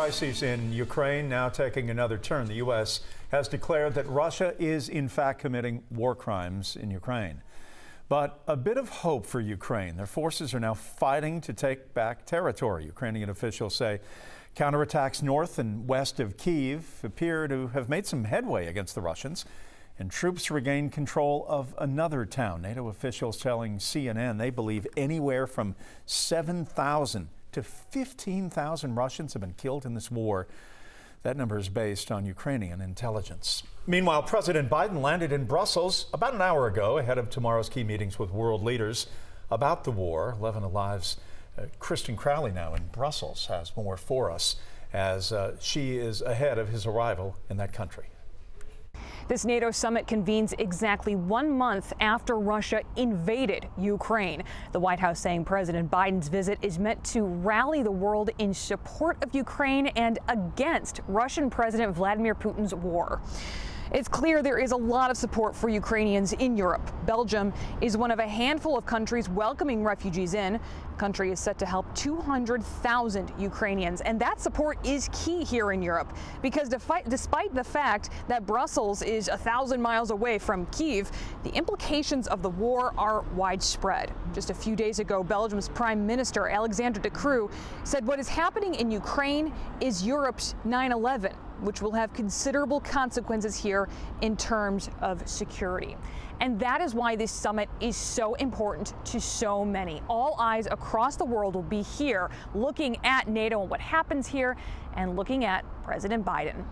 Crisis in Ukraine now taking another turn. The U.S. has declared that Russia is in fact committing war crimes in Ukraine. But a bit of hope for Ukraine. Their forces are now fighting to take back territory. Ukrainian officials say counterattacks north and west of Kyiv appear to have made some headway against the Russians, and troops regain control of another town. NATO officials telling CNN they believe anywhere from 7,000 to 15,000 Russians have been killed in this war. That number is based on Ukrainian intelligence. Meanwhile, President Biden landed in Brussels about an hour ago ahead of tomorrow's key meetings with world leaders about the war. 11 Alive's Kristen Crowley now in Brussels has more for us as she is ahead of his arrival in that country. This NATO summit convenes exactly 1 month after Russia invaded Ukraine. The White House saying President Biden's visit is meant to rally the world in support of Ukraine and against Russian President Vladimir Putin's war. It's clear there is a lot of support for Ukrainians in Europe. Belgium is one of a handful of countries welcoming refugees in. The country is set to help 200,000 Ukrainians. And that support is key here in Europe because despite the fact that Brussels is 1,000 miles away from Kyiv, the implications of the war are widespread. Just a few days ago, Belgium's Prime Minister Alexander De Croo said what is happening in Ukraine is Europe's 9/11. which will have considerable consequences here in terms of security. And that is why this summit is so important to so many. All eyes across the world will be here looking at NATO and what happens here and looking at President Biden.